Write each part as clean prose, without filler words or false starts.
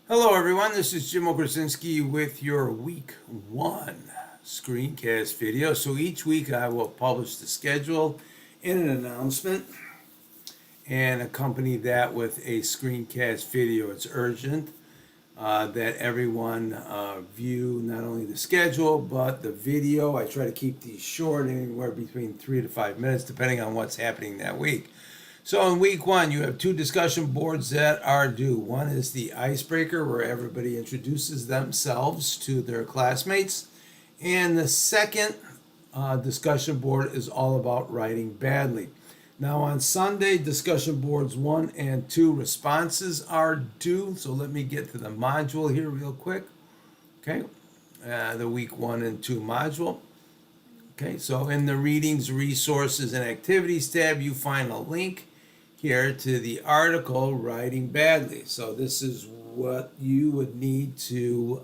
Hello, everyone. This is Jim Okrasinski with your week one screencast video. So each week I will publish the schedule in an announcement and accompany that with a screencast video. It's urgent that everyone view not only the schedule but the video. I try to keep these short, anywhere between 3 to 5 minutes, depending on what's happening that week. So in week one, you have two discussion boards that are due. One is the icebreaker, where everybody introduces themselves to their classmates. And the second discussion board is all about writing badly. Now on Sunday, discussion boards 1 and 2 responses are due. So let me get to the module here real quick. Okay, the week 1 and 2 module. Okay, so in the readings, resources, and activities tab, you find a link here to the article Writing Badly. So this is what you would need to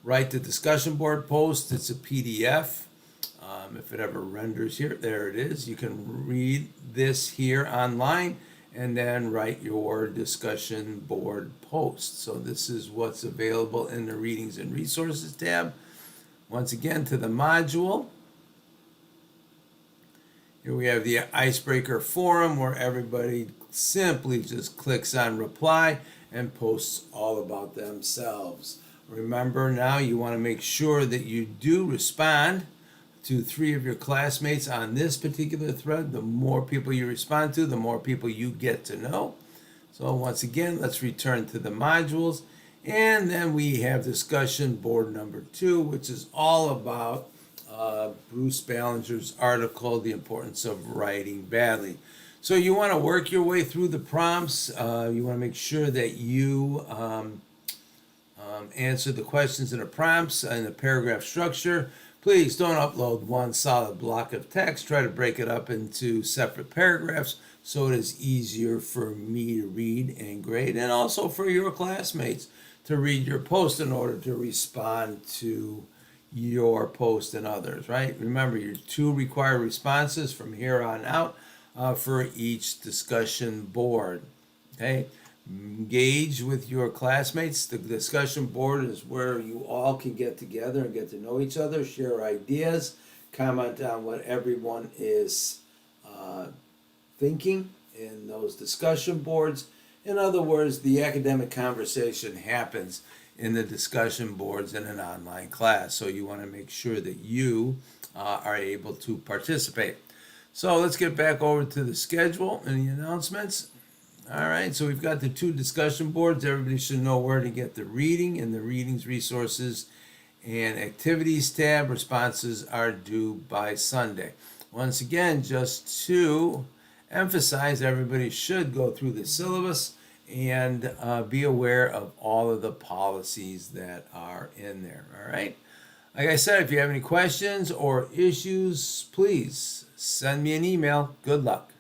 write the discussion board post. It's a PDF. If it ever renders here, there it is. You can read this here online and then write your discussion board post. So this is what's available in the readings and resources tab. Once again, to the module. Here we have the icebreaker forum, where everybody simply just clicks on reply and posts all about themselves. Remember, now you want to make sure that you do respond to 3 of your classmates on this particular thread. The more people you respond to, the more people you get to know. So once again, let's return to the modules. And then we have discussion board number 2, which is all about Bruce Ballinger's article, The Importance of Writing Badly. So you want to work your way through the prompts. You want to make sure that you answer the questions in the prompts and the paragraph structure. Please don't upload one solid block of text. Try to break it up into separate paragraphs so it is easier for me to read and grade, and also for your classmates to read your post in order to respond to your post and others, right? Remember, your 2 required responses from here on out for each discussion board, okay? Engage with your classmates. The discussion board is where you all can get together and get to know each other, share ideas, comment on what everyone is thinking in those discussion boards. In other words, the academic conversation happens in the discussion boards in an online class. So you want to make sure that you are able to participate. So let's get back over to the schedule and the announcements. All right, so we've got the 2 discussion boards. Everybody should know where to get the reading in the readings, resources, and activities tab. Responses are due by Sunday. Once again, just to emphasize, everybody should go through the syllabus and be aware of all of the policies that are in there. All right. Like I said, if you have any questions or issues, please send me an email. Good luck.